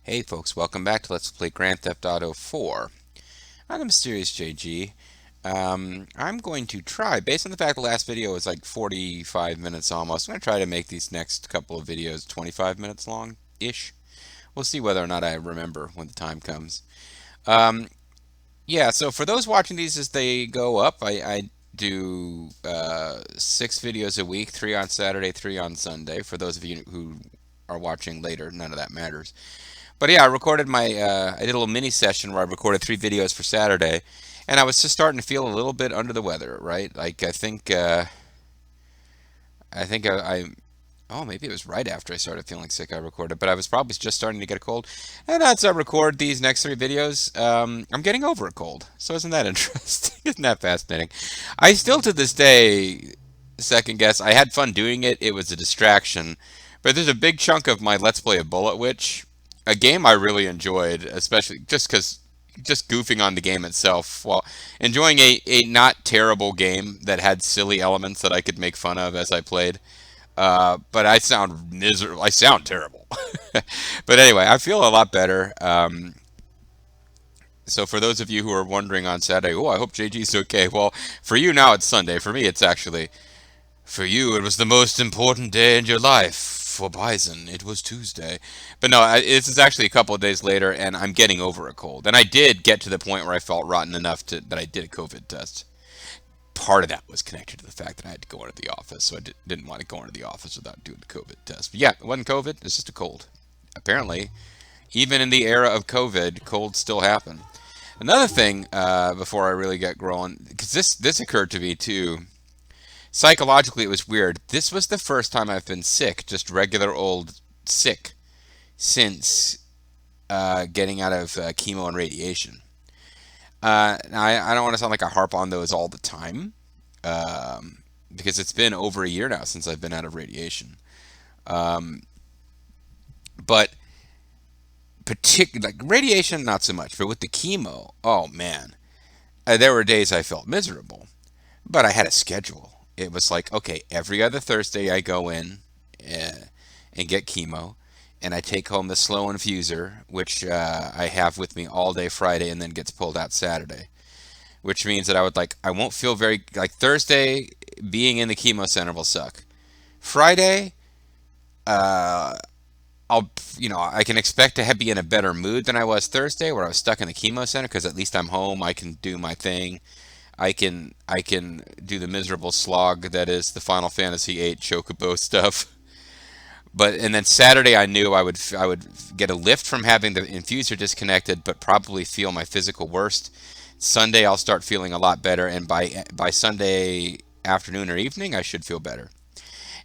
Hey folks, welcome back to Let's Play Grand Theft Auto 4. I'm the Mysterious JG. I'm going to try, based on the fact the last video was like 45 minutes almost, I'm going to try to make these next couple of videos 25 minutes long-ish. We'll see whether or not I remember when the time comes. Um, yeah, so for those watching these as they go up, I do 6 videos a week, 3 on Saturday, 3 on Sunday. For those of you who are watching later, none of that matters. But yeah, I recorded I did a little mini session where I recorded 3 videos for Saturday, and I was just starting to feel a little bit under the weather, right? Like I think oh, maybe it was right after I started feeling sick I recorded, but I was probably just starting to get a cold. And as I record these next 3 videos, I'm getting over a cold. So isn't that interesting? Isn't that fascinating? I still to this day second guess. I had fun doing it. It was a distraction. But there's a big chunk of my Let's Play of Bullet Witch, a game I really enjoyed, especially just because just goofing on the game itself while enjoying a not terrible game that had silly elements that I could make fun of as I played. But I sound miserable. I sound terrible. But anyway, I feel a lot better. So for those of you who are wondering on Saturday, oh, I hope JG's okay. Well, for you now it's Sunday. For me, it's actually for you, it was the most important day in your life. For Bison, it was Tuesday. But no, this is actually a couple of days later, and I'm getting over a cold. And I did get to the point where I felt rotten enough that I did a COVID test. Part of that was connected to the fact that I had to go into the office, so I didn't want to go into the office without doing the COVID test. But yeah, it wasn't COVID, it's just a cold. Apparently, even in the era of COVID, colds still happen. Another thing, before I really get growing, because this occurred to me too. Psychologically, it was weird. This was the first time I've been sick, just regular old sick, since getting out of chemo and radiation. I don't want to sound like I harp on those all the time, because it's been over a year now since I've been out of radiation. Um, but like radiation, not so much. But with the chemo, oh man, there were days I felt miserable. But I had a schedule. It was like, okay, every other Thursday I go in uh, and get chemo, and I take home the slow infuser, which I have with me all day Friday, and then gets pulled out Saturday. Which means that I won't feel very like Thursday being in the chemo center will suck. Friday, uh, I can expect to be in a better mood than I was Thursday, where I was stuck in the chemo center, because at least I'm home. I can do my thing. I can do the miserable slog that is the Final Fantasy VIII Chocobo stuff. But and then Saturday I knew I would get a lift from having the infuser disconnected, but probably feel my physical worst. Sunday I'll start feeling a lot better, and by Sunday afternoon or evening I should feel better.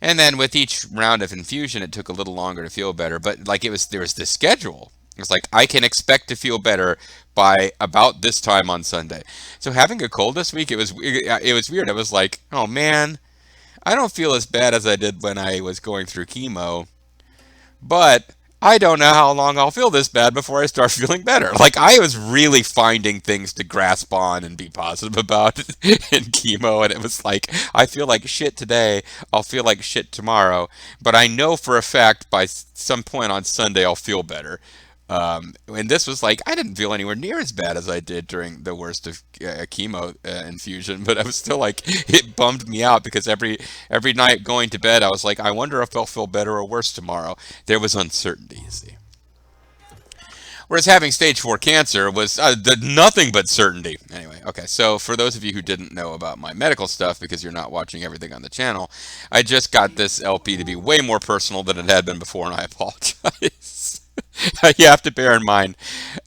And then with each round of infusion, it took a little longer to feel better. But like there was this schedule. It's like I can expect to feel better by about this time on Sunday. So having a cold this week, it was weird. I was like, oh man, I don't feel as bad as I did when I was going through chemo, but I don't know how long I'll feel this bad before I start feeling better. Like I was really finding things to grasp on and be positive about in chemo, and it was like I feel like shit today, I'll feel like shit tomorrow, but I know for a fact by some point on Sunday I'll feel better. And this was like I didn't feel anywhere near as bad as I did during the worst of chemo infusion, but I was still like it bummed me out because every night going to bed I was like I wonder if I'll feel better or worse tomorrow. There was uncertainty, you see. Whereas having stage 4 cancer was nothing but certainty. Anyway, okay, so for those of you who didn't know about my medical stuff because you're not watching everything on the channel, I just got this LP to be way more personal than it had been before, and I apologize. You have to bear in mind,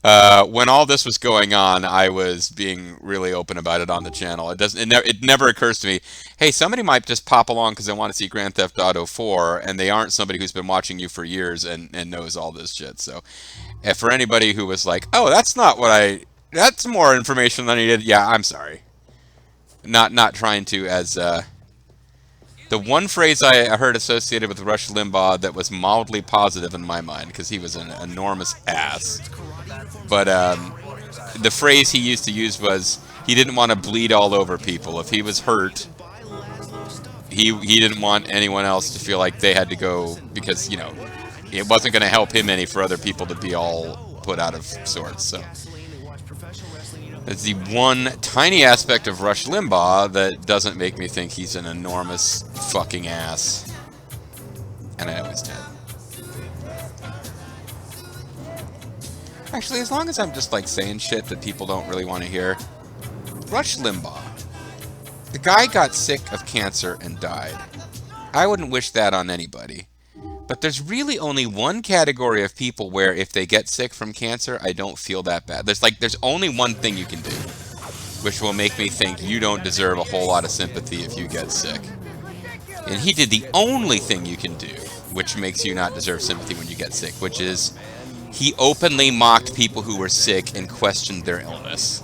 when all this was going on, I was being really open about it on the channel. It never occurs to me, hey, somebody might just pop along because they want to see Grand Theft Auto 4, and they aren't somebody who's been watching you for years and knows all this shit. So, if for anybody who was like, oh, that's more information than I needed, yeah, I'm sorry. Not trying to as the one phrase I heard associated with Rush Limbaugh that was mildly positive in my mind, because he was an enormous ass. But the phrase he used to use was he didn't want to bleed all over people. If he was hurt, he didn't want anyone else to feel like they had to go because it wasn't going to help him any for other people to be all put out of sorts. So it's the one tiny aspect of Rush Limbaugh that doesn't make me think he's an enormous fucking ass. And I know he's dead. Actually, as long as I'm just like saying shit that people don't really want to hear. Rush Limbaugh. The guy got sick of cancer and died. I wouldn't wish that on anybody. But there's really only one category of people where if they get sick from cancer, I don't feel that bad. There's only one thing you can do, which will make me think you don't deserve a whole lot of sympathy if you get sick. And he did the only thing you can do, which makes you not deserve sympathy when you get sick, which is he openly mocked people who were sick and questioned their illness.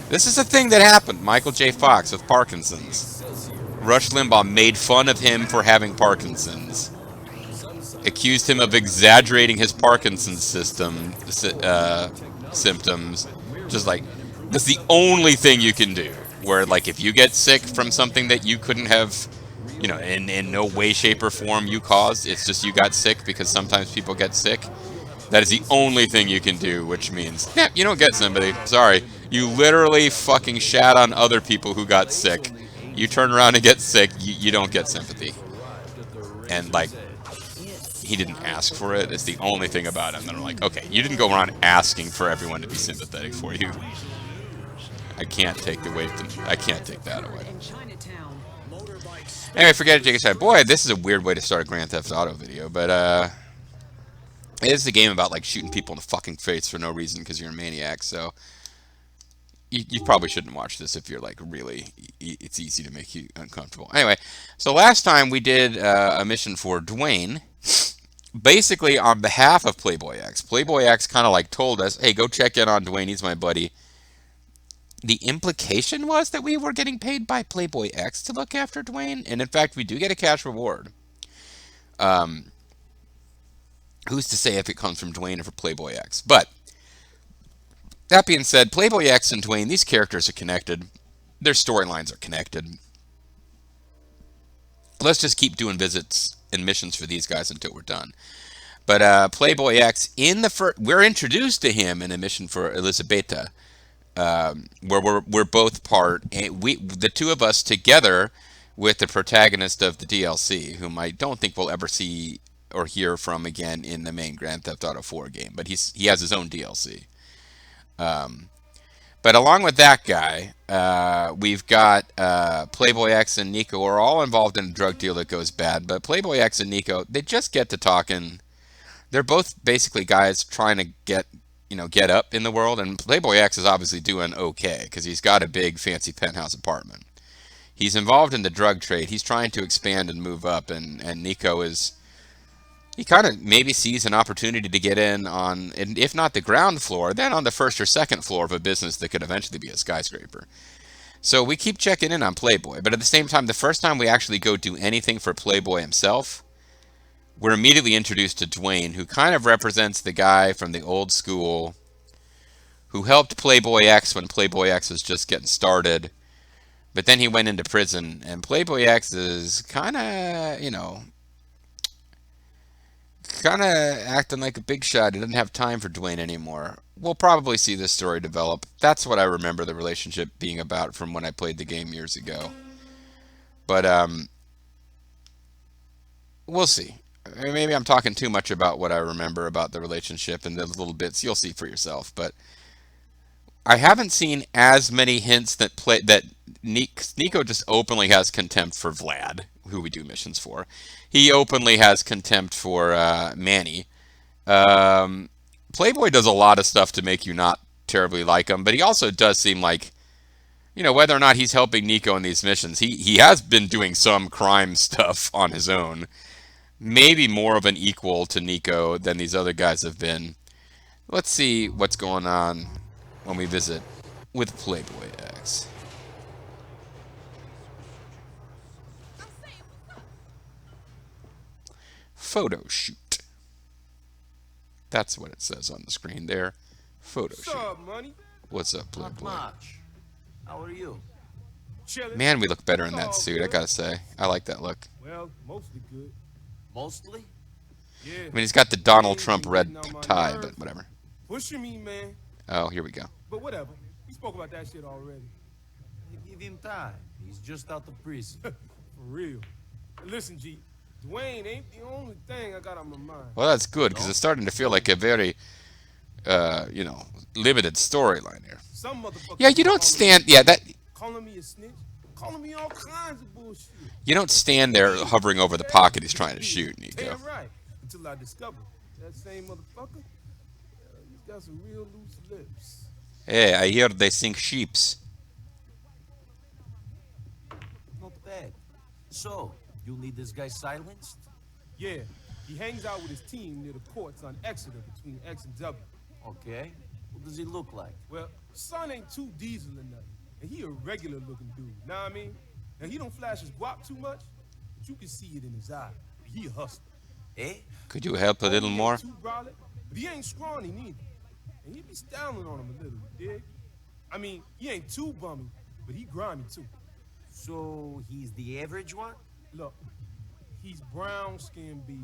This is a thing that happened. Michael J. Fox with Parkinson's. Rush Limbaugh made fun of him for having Parkinson's. Accused him of exaggerating his Parkinson's symptoms. Just like, that's the only thing you can do. Where, like, if you get sick from something that you couldn't have, you know, in no way, shape, or form you caused, it's just you got sick because sometimes people get sick. That is the only thing you can do, which means, yeah, you don't get sympathy. Sorry. You literally fucking shat on other people who got sick. You turn around and get sick, you don't get sympathy. And, like, he didn't ask for it. It's the only thing about him that I'm like, okay, you didn't go around asking for everyone to be sympathetic for you. I can't take I can't take that away. Anyway, forget it, Jake aside. Boy, this is a weird way to start a Grand Theft Auto video, but, it is a game about, like, shooting people in the fucking face for no reason because you're a maniac, so you probably shouldn't watch this if you're, like, really, it's easy to make you uncomfortable. Anyway, so last time we did a mission for Dwayne, basically on behalf of Playboy X. Playboy X kind of, like, told us, hey, go check in on Dwayne, he's my buddy. The implication was that we were getting paid by Playboy X to look after Dwayne, and in fact, we do get a cash reward. Who's to say if it comes from Dwayne or from Playboy X? But that being said, Playboy X and Dwayne, these characters are connected. Their storylines are connected. Let's just keep doing visits and missions for these guys until we're done. But Playboy X, we're introduced to him in a mission for Elisabetta, where we're both part. The two of us together with the protagonist of the DLC, whom I don't think we'll ever see or hear from again in the main Grand Theft Auto 4 game, but he has his own DLC. But along with that guy, we've got Playboy X and Nico are all involved in a drug deal that goes bad, but Playboy X and Nico, they just get to talking. They're both basically guys trying to get up in the world, and Playboy X is obviously doing okay, because he's got a big, fancy penthouse apartment. He's involved in the drug trade. He's trying to expand and move up, and Nico is... He kind of maybe sees an opportunity to get in on, if not the ground floor, then on the first or second floor of a business that could eventually be a skyscraper. So we keep checking in on Playboy, but at the same time, the first time we actually go do anything for Playboy himself, we're immediately introduced to Dwayne, who kind of represents the guy from the old school who helped Playboy X when Playboy X was just getting started, but then he went into prison, and Playboy X is kind of, acting like a big shot. He doesn't have time for Dwayne anymore. We'll probably see this story develop. That's what I remember the relationship being about from when I played the game years ago. But, we'll see. Maybe I'm talking too much about what I remember about the relationship and the little bits. You'll see for yourself. But I haven't seen as many hints that Nico just openly has contempt for Vlad, who we do missions for. He openly has contempt for Manny. Playboy does a lot of stuff to make you not terribly like him, but he also does seem like, whether or not he's helping Nico in these missions, he has been doing some crime stuff on his own. Maybe more of an equal to Nico than these other guys have been. Let's see what's going on when we visit with Playboy X. Photo shoot. That's what it says on the screen there. Photo shoot. What's up, money? What's up, Playboy? Not much. How are you? Man, we look better in that suit, I gotta say. I like that look. Well, mostly good. Mostly? Yeah, I mean, he's got the Donald Dwayne Trump been red getting on my tie, nerve, but whatever. pushing me, man. Oh, here we go. But whatever. We spoke about that shit already. You give him time. He's just out of prison. For real. Listen, G, Dwayne ain't the only thing I got on my mind. Well, that's good because No? it's starting to feel So, like a very, you know, limited storyline here. Some Yeah, motherfuckers you been don't calling me a stand. Yeah, snitch, that calling me a snitch, calling me all kinds of bullshit. you don't stand there Me, hovering over the okay? pocket he's trying to Yeah, shoot, Nico. damn right. Until I discovered that same motherfucker, he's got some real loose lips. Hey, I hear they sink sheeps. not bad. So, you need this guy silenced? Yeah, he hangs out with his team near the courts on Exeter between X and W. Okay. What does he look like? Well, son ain't too diesel or nothing, and he a regular looking dude, know what I mean? Now he don't flash his guap too much, but you can see it in his eye. He a hustler. Eh? Could you help a little Homie ain't more? too brolic, but he ain't scrawny neither. And he be styling on him a little, you dig? I mean, he ain't too bummy, but he grimy too. So, he's the average one? Look, he's brown skinned B.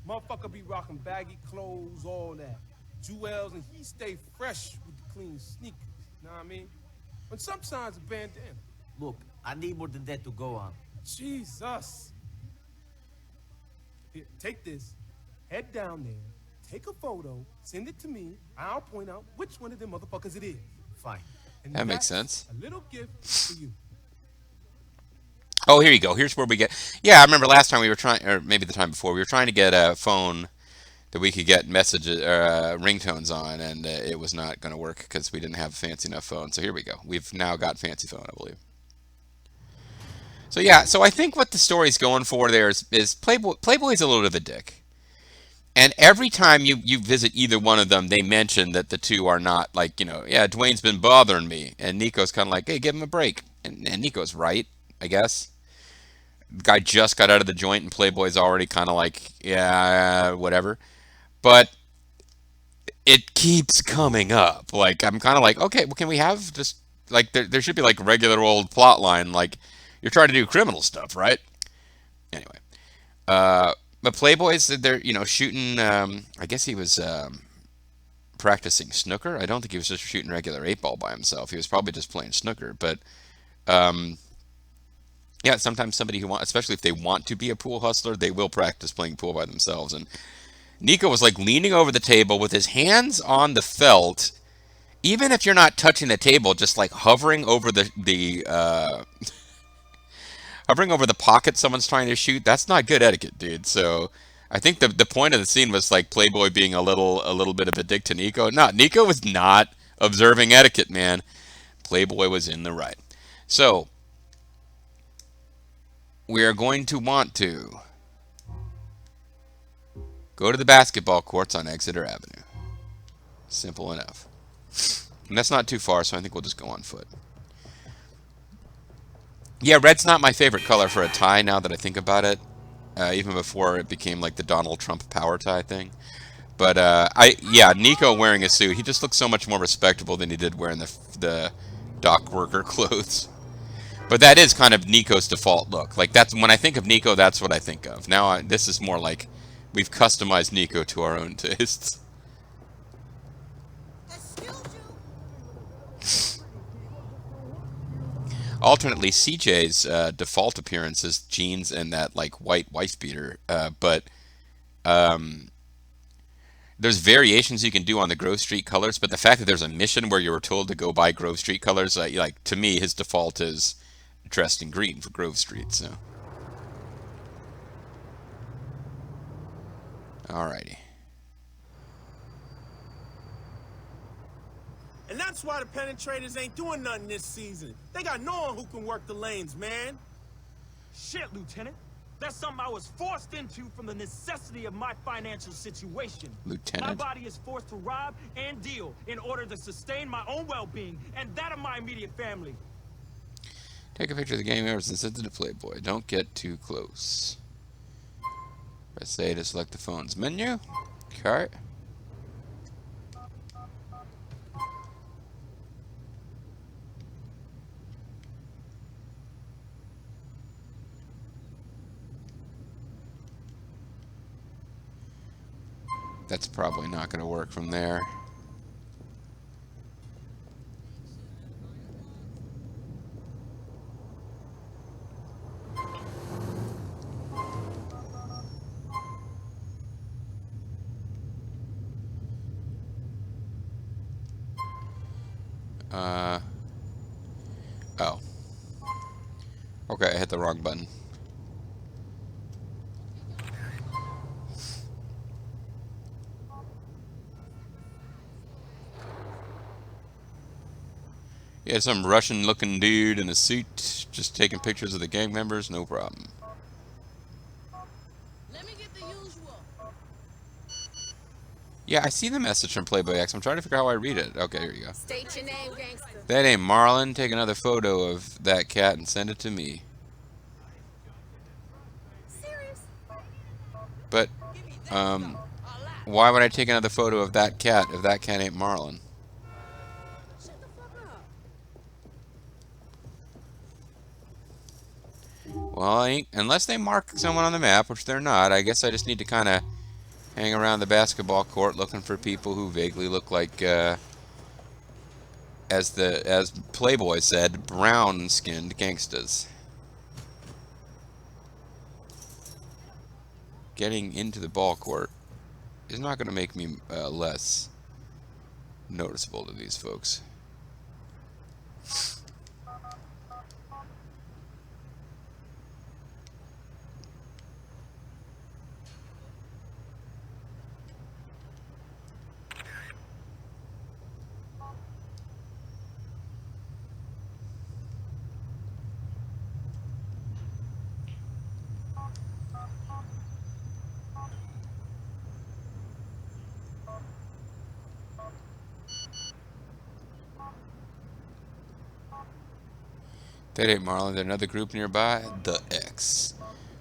Motherfucker be rocking baggy clothes, all that. Jewels, and he stay fresh with the clean sneakers. Know what I mean? And sometimes a bandana. Look, I need more than that to go on. Jesus. Here, take this. Head down there. Take a photo. Send it to me. I'll point out which one of them motherfuckers it is. Fine. And That makes that's sense. a little gift for you. Oh, here you go. Here's where we get. Yeah, I remember last time we were trying, or maybe the time before, we were trying to get a phone that we could get messages or ringtones on, and it was not going to work because we didn't have a fancy enough phone. So here we go. We've now got fancy phone, I believe. So yeah, so I think what the story's going for there is Playboy. Playboy's a little bit of a dick, and every time you visit either one of them, they mention that the two are not like yeah, Dwayne's been bothering me, and Nico's kind of like, hey, give him a break, and Nico's right, I guess. The guy just got out of the joint, and Playboy's already kind of like, yeah, whatever. But it keeps coming up. Like I'm kind of like, okay, well, can we have just like there should be like regular old plot line, like you're trying to do criminal stuff, right? Anyway, but Playboy's they're shooting. I guess he was practicing snooker. I don't think he was just shooting regular eight ball by himself. He was probably just playing snooker. But um, yeah, sometimes somebody who want, especially if they want to be a pool hustler, they will practice playing pool by themselves. And Nico was like leaning over the table with his hands on the felt, even if you're not touching the table, just like hovering over the pocket someone's trying to shoot. That's not good etiquette, dude. So I think the point of the scene was like Playboy being a little bit of a dick to Nico. No, Nico was not observing etiquette, man. Playboy was in the right. So we are going to want to go to the basketball courts on Exeter Avenue. Simple enough. And that's not too far, so I think we'll just go on foot. Yeah, red's not my favorite color for a tie now that I think about it. Even before it became like the Donald Trump power tie thing. But yeah, Nico wearing a suit, he just looks so much more respectable than he did wearing the dock worker clothes. But that is kind of Nico's default look. Like that's when I think of Nico, that's what I think of. Now this is more like we've customized Nico to our own tastes. Alternately, CJ's default appearance is jeans and that like white wife beater. But um, there's variations you can do on the Grove Street colors. But the fact that there's a mission where you were told to go buy Grove Street colors, like to me, his default is dressed in green for Grove Street. So, alrighty. And that's why the penetrators ain't doing nothing this season. They got no one who can work the lanes, man. Shit, Lieutenant. That's something I was forced into from the necessity of my financial situation. My Lieutenant. body is forced to rob and deal in order to sustain my own well-being and that of my immediate family. Take a picture of the game members and send it to Playboy. Don't get too close. Press A to select the phone's menu. Okay. That's probably not going to work from there. Oh. Okay, I hit the wrong button. Yeah, some Russian-looking dude in a suit just taking pictures of the gang members, no problem. Let me get the usual. Yeah, I see the message from Playboy X. I'm trying to figure out how I read it. Okay, here you go. State your name, gangster. That ain't Marlon. Take another photo of that cat and send it to me. Serious? But, why would I take another photo of that cat if that cat ain't Marlon? Shut the fuck up. Well, unless they mark someone on the map, which they're not, I guess I just need to kind of hang around the basketball court looking for people who vaguely look like, as Playboy said, brown-skinned gangsters. Getting into the ball court is not going to make me less noticeable to these folks. That ain't Marlon. There's another group nearby. The X.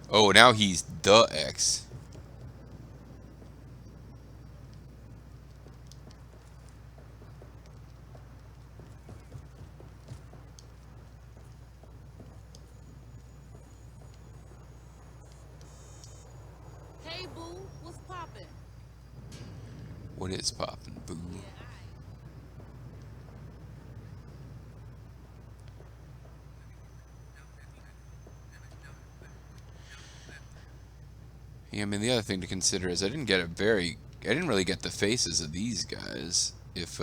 Oh, now he's the X. Hey, boo, what's poppin'? What is poppin', boo? Yeah, I mean, the other thing to consider is I didn't really get the faces of these guys. If,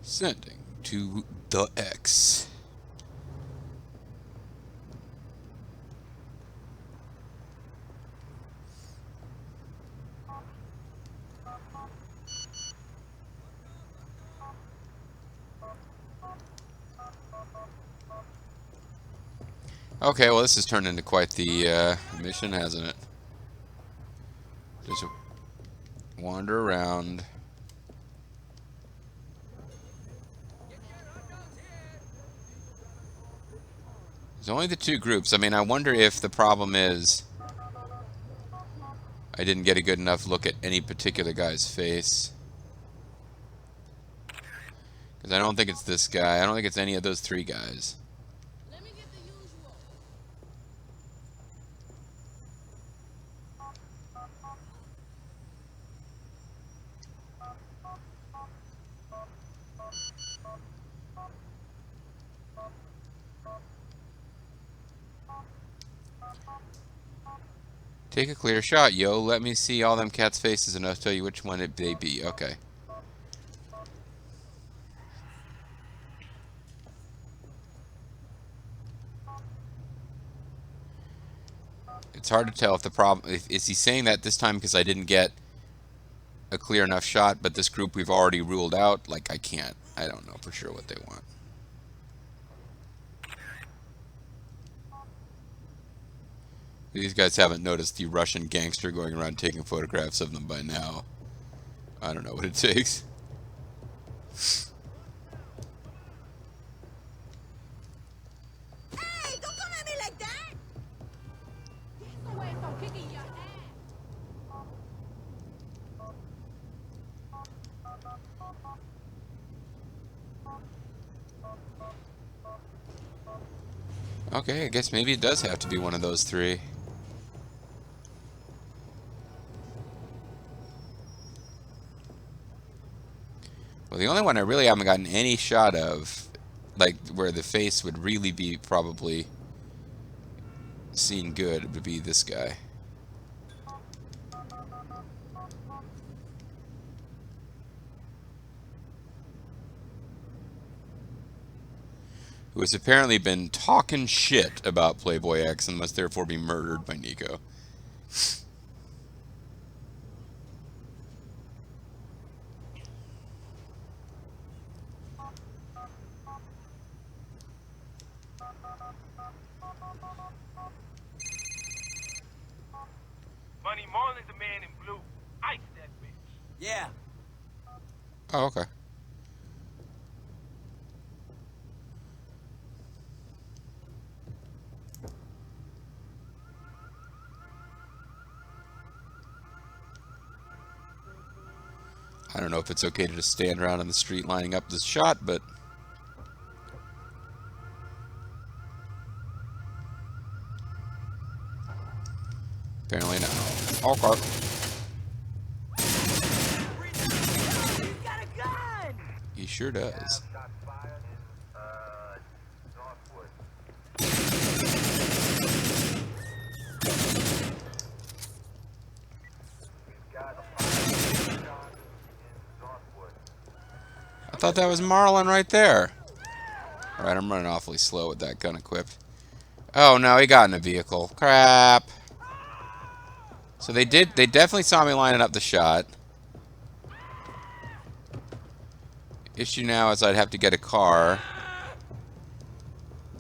sending to the X. Okay, well, this has turned into quite the mission, hasn't it? Just wander around. There's only the two groups. I mean, I wonder if the problem is I didn't get a good enough look at any particular guy's face. Because I don't think it's this guy. I don't think it's any of those three guys. Let me get the usual. Take a clear shot, yo. Let me see all them cats' faces and I'll tell you which one they be. Okay. It's hard to tell if the problem... Is he saying that this time because I didn't get a clear enough shot, but this group we've already ruled out? Like, I can't. I don't know for sure what they want. These guys haven't noticed the Russian gangster going around taking photographs of them by now. I don't know what it takes. Hey, don't come at me like that! Get away from kicking your ass! Okay, I guess maybe it does have to be one of those three. Well, the only one I really haven't gotten any shot of, like where the face would really be probably seen good, would be this guy. Who has apparently been talking shit about Playboy X and must therefore be murdered by Nico. Money Marlin's the man in blue. Ice that bitch. Yeah. Oh, okay. I don't know if it's okay to just stand around on the street lining up this shot, but apparently not. Okay. He's got a gun! He sure does. I thought that was Marlon right there. Alright, I'm running awfully slow with that gun equipped. Oh no, he got in a vehicle. Crap. So they definitely saw me lining up the shot. Issue now is I'd have to get a car.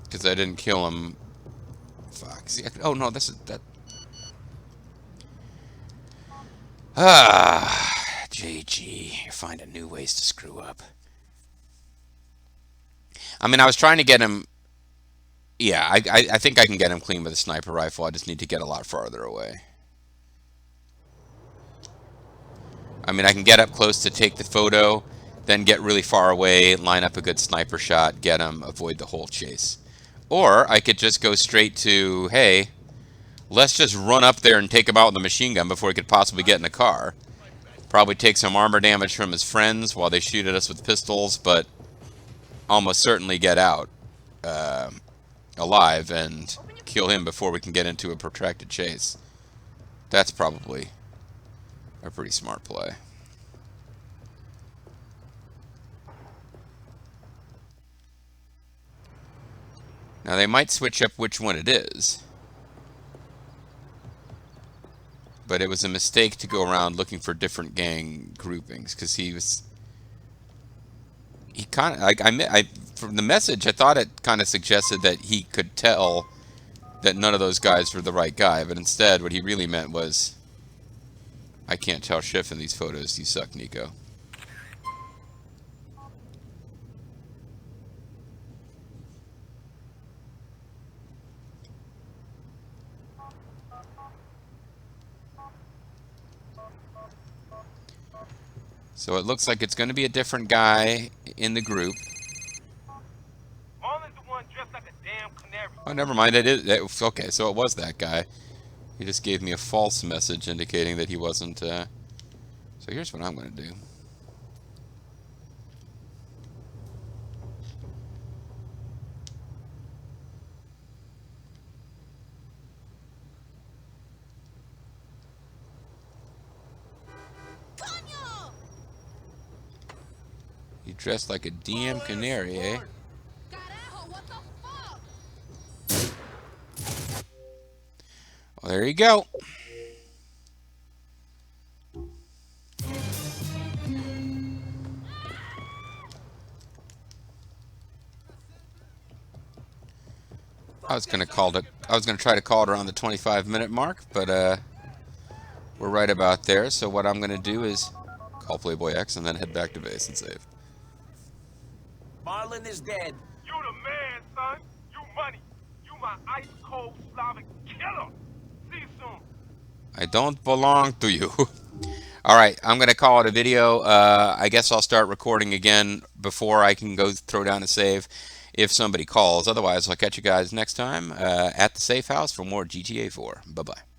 Because I didn't kill him. Fuck. See, oh no, this is that. JG, you're finding new ways to screw up. I mean, I was trying to get him. Yeah, I think I can get him clean with a sniper rifle. I just need to get a lot farther away. I mean, I can get up close to take the photo, then get really far away, line up a good sniper shot, get him, avoid the whole chase. Or I could just go straight to, hey, let's just run up there and take him out with a machine gun before he could possibly get in a car. Probably take some armor damage from his friends while they shoot at us with pistols, but almost certainly get out alive and kill him before we can get into a protracted chase. That's probably a pretty smart play. Now they might switch up which one it is. But it was a mistake to go around looking for different gang groupings because he kind of I from the message I thought it kind of suggested that he could tell that none of those guys were the right guy, but instead what he really meant was, I can't tell shit in these photos. You suck, Nico. So it looks like it's going to be a different guy in the group. Marlin's the one dressed like a damn canary. Oh, never mind. Okay, so it was that guy. He just gave me a false message indicating that he wasn't. So here's what I'm going to do. Coño! He dressed like a damn canary, eh? Carajo, what the fuck? Well, there you go. I was gonna try to call it around the 25-minute mark, but we're right about there. So what I'm gonna do is call Playboy X and then head back to base and save. Marlon is dead. You the man, son. You money. You my ice cold Slavic killer. See you soon. I don't belong to you. All right, I'm gonna call it a video. I guess I'll start recording again before I can go throw down a save. if somebody calls. Otherwise, I'll catch you guys next time at the Safe House for more GTA 4. Bye bye.